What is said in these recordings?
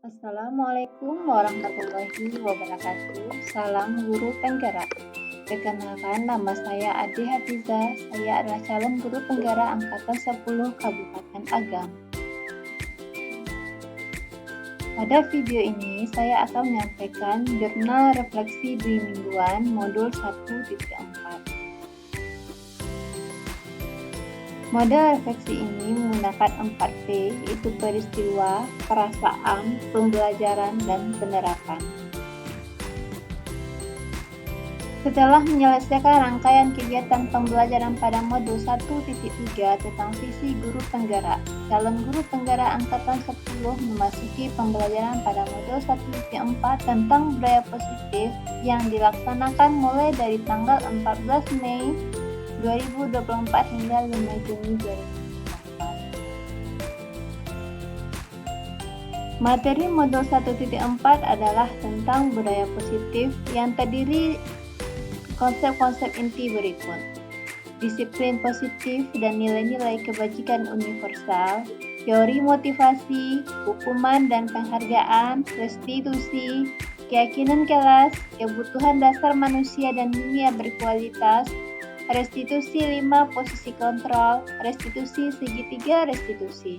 Assalamualaikum warahmatullahi wabarakatuh. Salam guru penggerak. Perkenalkan, nama saya Ade Hafizah. Saya adalah calon guru penggerak angkatan 10 Kabupaten Agam. Pada video ini, saya akan menyampaikan jurnal refleksi dwi mingguan modul 1.4. Model refleksi ini menggunakan 4P, yaitu peristiwa, perasaan, pembelajaran, dan penerapan. Setelah menyelesaikan rangkaian kegiatan pembelajaran pada modul 1.3 tentang visi guru penggerak, calon guru penggerak angkatan 10 memasuki pembelajaran pada modul 1.4 tentang budaya positif yang dilaksanakan mulai dari tanggal 14 Mei 2024 hingga 5 Juni 2024. Materi modul 1.4 adalah tentang budaya positif yang terdiri konsep-konsep inti berikut: disiplin positif dan nilai-nilai kebajikan universal, teori motivasi, hukuman dan penghargaan, restitusi, keyakinan kelas, kebutuhan dasar manusia dan dunia berkualitas, restitusi 5 posisi kontrol, restitusi segitiga restitusi.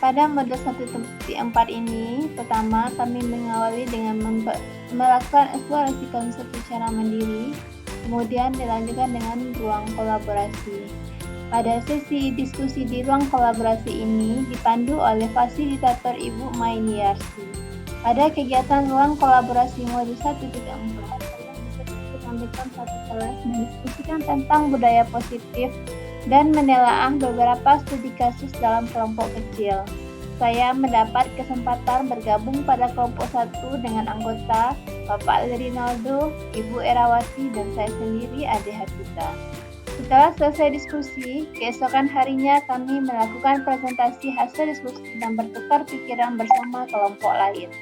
Pada modul 1.4 ini, pertama kami mengawali dengan melakukan eksplorasi konsep secara mandiri, kemudian dilanjutkan dengan ruang kolaborasi. Pada sesi diskusi di ruang kolaborasi ini dipandu oleh fasilitator Ibu Mainiarsi. Pada kegiatan ruang kolaborasi modul 1.4, menyampaikan satu kelas mendiskusikan tentang budaya positif dan menelaah beberapa studi kasus dalam kelompok kecil. Saya mendapat kesempatan bergabung pada kelompok 1 dengan anggota Bapak Rinaldo, Ibu Erawati, dan saya sendiri Ade Hafizah. Setelah selesai diskusi, keesokan harinya kami melakukan presentasi hasil diskusi dan bertukar pikiran bersama kelompok lain.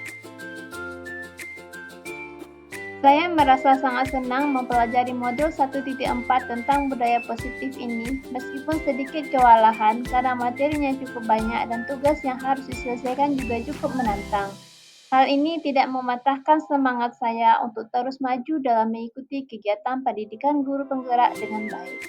Saya merasa sangat senang mempelajari modul 1.4 tentang budaya positif ini, meskipun sedikit kewalahan karena materinya cukup banyak dan tugas yang harus diselesaikan juga cukup menantang. Hal ini tidak mematahkan semangat saya untuk terus maju dalam mengikuti kegiatan pendidikan guru penggerak dengan baik.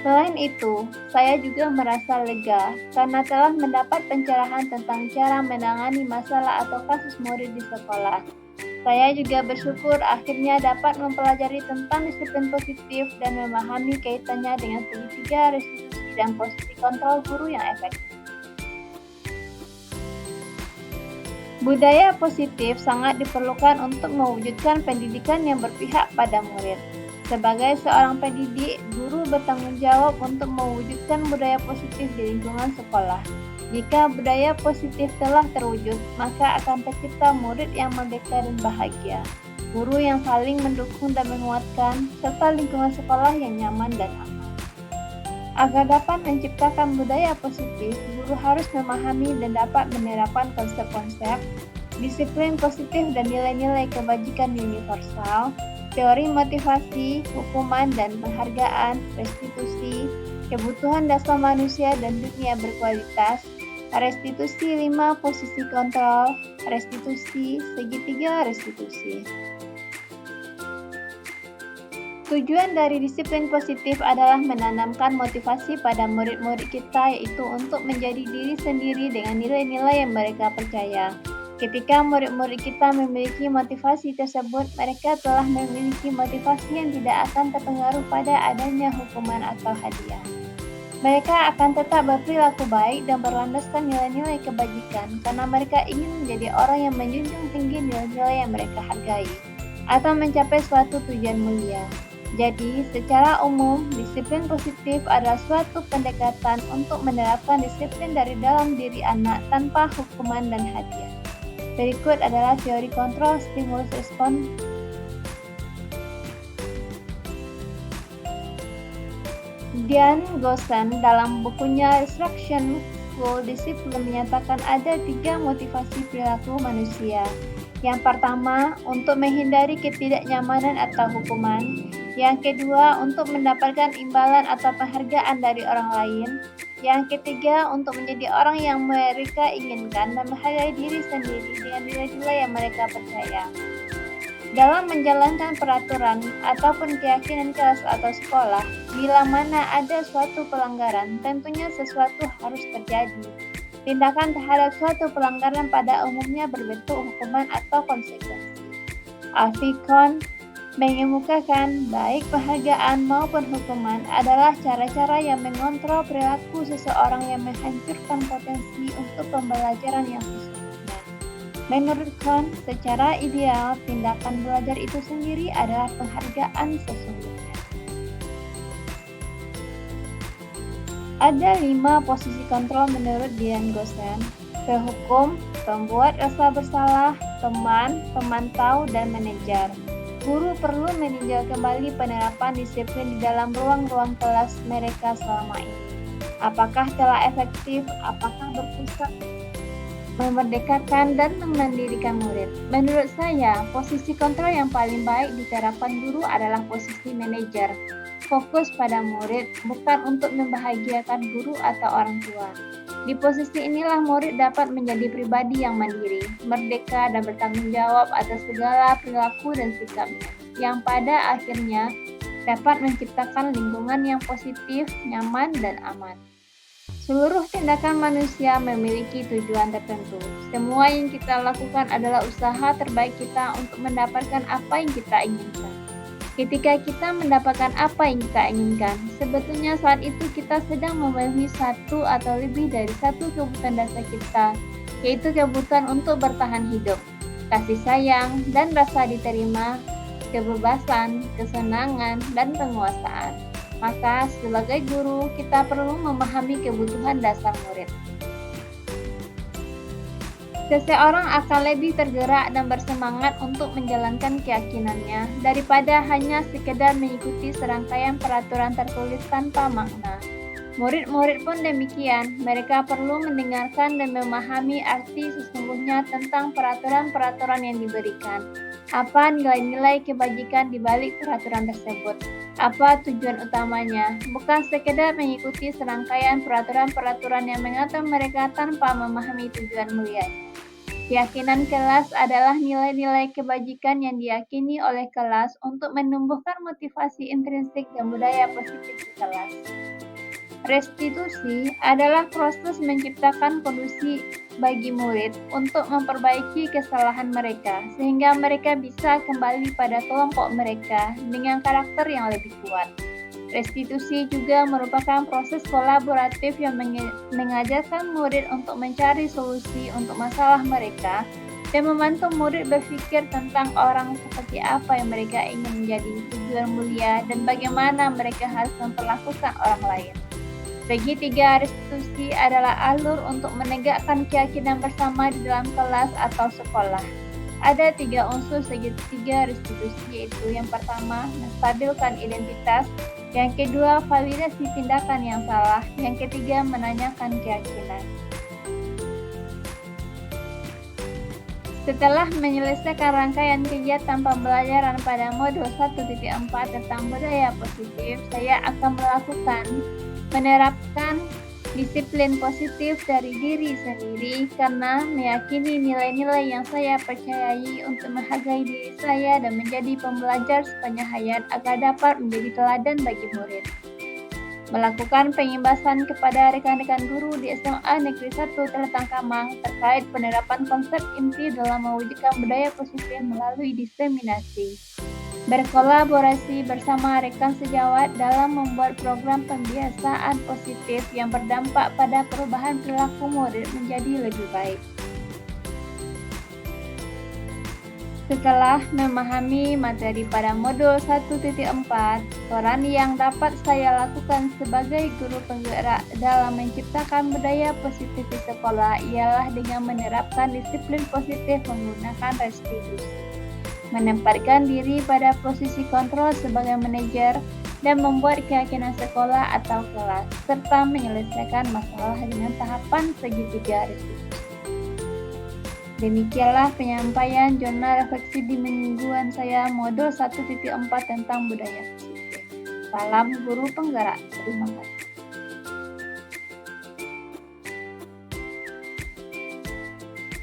Selain itu, saya juga merasa lega karena telah mendapat pencerahan tentang cara menangani masalah atau kasus murid di sekolah. Saya juga bersyukur akhirnya dapat mempelajari tentang disiplin positif dan memahami kaitannya dengan segitiga restitusi dan posisi kontrol guru yang efektif. Budaya positif sangat diperlukan untuk mewujudkan pendidikan yang berpihak pada murid. Sebagai seorang pendidik, guru bertanggung jawab untuk mewujudkan budaya positif di lingkungan sekolah. Jika budaya positif telah terwujud, maka akan tercipta murid yang merdeka dan bahagia, guru yang saling mendukung dan menguatkan, serta lingkungan sekolah yang nyaman dan aman. Agar dapat menciptakan budaya positif, guru harus memahami dan dapat menerapkan konsep-konsep, disiplin positif dan nilai-nilai kebajikan universal, teori motivasi, hukuman dan penghargaan, restitusi, kebutuhan dasar manusia dan dunia berkualitas, restitusi 5 posisi kontrol, restitusi segitiga restitusi. Tujuan dari disiplin positif adalah menanamkan motivasi pada murid-murid kita, yaitu untuk menjadi diri sendiri dengan nilai-nilai yang mereka percaya. Ketika murid-murid kita memiliki motivasi tersebut, mereka telah memiliki motivasi yang tidak akan terpengaruh pada adanya hukuman atau hadiah. Mereka akan tetap berperilaku baik dan berlandaskan nilai-nilai kebajikan karena mereka ingin menjadi orang yang menjunjung tinggi nilai-nilai yang mereka hargai atau mencapai suatu tujuan mulia. Jadi, secara umum, disiplin positif adalah suatu pendekatan untuk menerapkan disiplin dari dalam diri anak tanpa hukuman dan hadiah. Berikut adalah teori kontrol stimulus respon. Dian Gosen dalam bukunya Instruction School Discipline menyatakan ada 3 motivasi perilaku manusia, Yang pertama, untuk menghindari ketidaknyamanan atau hukuman. Yang kedua, untuk mendapatkan imbalan atau penghargaan dari orang lain. Yang ketiga, untuk menjadi orang yang mereka inginkan dan menghargai diri sendiri dengan nilai-nilai yang mereka percaya. Dalam menjalankan peraturan ataupun keyakinan kelas atau sekolah, bila mana ada suatu pelanggaran, tentunya sesuatu harus terjadi. Tindakan terhadap suatu pelanggaran pada umumnya berbentuk hukuman atau konsekuensi. Alfikon mengemukakan baik penghargaan maupun hukuman adalah cara-cara yang mengontrol perilaku seseorang yang menghancurkan potensi untuk pembelajaran yang sesungguhnya. Menurut Kohn, secara ideal, tindakan belajar itu sendiri adalah penghargaan sesungguhnya. Ada 5 posisi kontrol menurut Dian Gosen: penghukum, pembuat rasa bersalah, teman, pemantau, dan manajer. Guru perlu meninjau kembali penerapan disiplin di dalam ruang-ruang kelas mereka selama ini. Apakah telah efektif? Apakah berpusat memerdekakan dan memandirikan murid? Menurut saya, posisi kontrol yang paling baik diterapkan guru adalah posisi manajer. Fokus pada murid, bukan untuk membahagiakan guru atau orang tua. Di posisi inilah murid dapat menjadi pribadi yang mandiri, merdeka, dan bertanggung jawab atas segala perilaku dan sikapnya, yang pada akhirnya dapat menciptakan lingkungan yang positif, nyaman, dan aman. Seluruh tindakan manusia memiliki tujuan tertentu. Semua yang kita lakukan adalah usaha terbaik kita untuk mendapatkan apa yang kita inginkan. Ketika kita mendapatkan apa yang kita inginkan, sebetulnya saat itu kita sedang memenuhi satu atau lebih dari satu kebutuhan dasar kita, yaitu kebutuhan untuk bertahan hidup, kasih sayang, dan rasa diterima, kebebasan, kesenangan, dan penguasaan. Maka, sebagai guru, kita perlu memahami kebutuhan dasar murid. Seseorang akan lebih tergerak dan bersemangat untuk menjalankan keyakinannya daripada hanya sekedar mengikuti serangkaian peraturan tertulis tanpa makna. Murid-murid pun demikian, mereka perlu mendengarkan dan memahami arti sesungguhnya tentang peraturan-peraturan yang diberikan. Apa nilai-nilai kebajikan di balik peraturan tersebut? Apa tujuan utamanya? Bukan sekedar mengikuti serangkaian peraturan-peraturan yang mengatur mereka tanpa memahami tujuan mulianya. Keyakinan kelas adalah nilai-nilai kebajikan yang diyakini oleh kelas untuk menumbuhkan motivasi intrinsik dan budaya positif di kelas. Restitusi adalah proses menciptakan kondisi bagi murid untuk memperbaiki kesalahan mereka, sehingga mereka bisa kembali pada kelompok mereka dengan karakter yang lebih kuat. Restitusi juga merupakan proses kolaboratif yang mengajarkan murid untuk mencari solusi untuk masalah mereka dan membantu murid berpikir tentang orang seperti apa yang mereka ingin menjadi, tujuan mulia, dan bagaimana mereka harus memperlakukan orang lain. Segitiga restitusi adalah alur untuk menegakkan keyakinan bersama di dalam kelas atau sekolah. Ada 3 unsur segitiga restitusi, yaitu yang pertama, menstabilkan identitas, yang kedua, validasi tindakan yang salah, yang ketiga, menanyakan keyakinan. Setelah menyelesaikan rangkaian kegiatan pembelajaran pada modul 1.4 tentang budaya positif, saya akan menerapkan disiplin positif dari diri sendiri karena meyakini nilai-nilai yang saya percayai untuk menghargai diri saya dan menjadi pembelajar sepanjang hayat agar dapat menjadi teladan bagi murid. Melakukan pengimbasan kepada rekan-rekan guru di SMA Negeri 1 Teletang Kamang terkait penerapan konsep inti dalam mewujudkan budaya positif melalui diseminasi. Berkolaborasi bersama rekan sejawat dalam membuat program pembiasaan positif yang berdampak pada perubahan perilaku murid menjadi lebih baik. Setelah memahami materi pada modul 1.4, peran yang dapat saya lakukan sebagai guru penggerak dalam menciptakan budaya positif di sekolah ialah dengan menerapkan disiplin positif menggunakan restitusi, menempatkan diri pada posisi kontrol sebagai manajer, dan membuat keyakinan sekolah atau kelas, serta menyelesaikan masalah dengan tahapan segitiga restitusi. Demikianlah penyampaian jurnal refleksi di mingguan saya modul 1.4 tentang budaya positif. Salam guru penggerak. Terima kasih.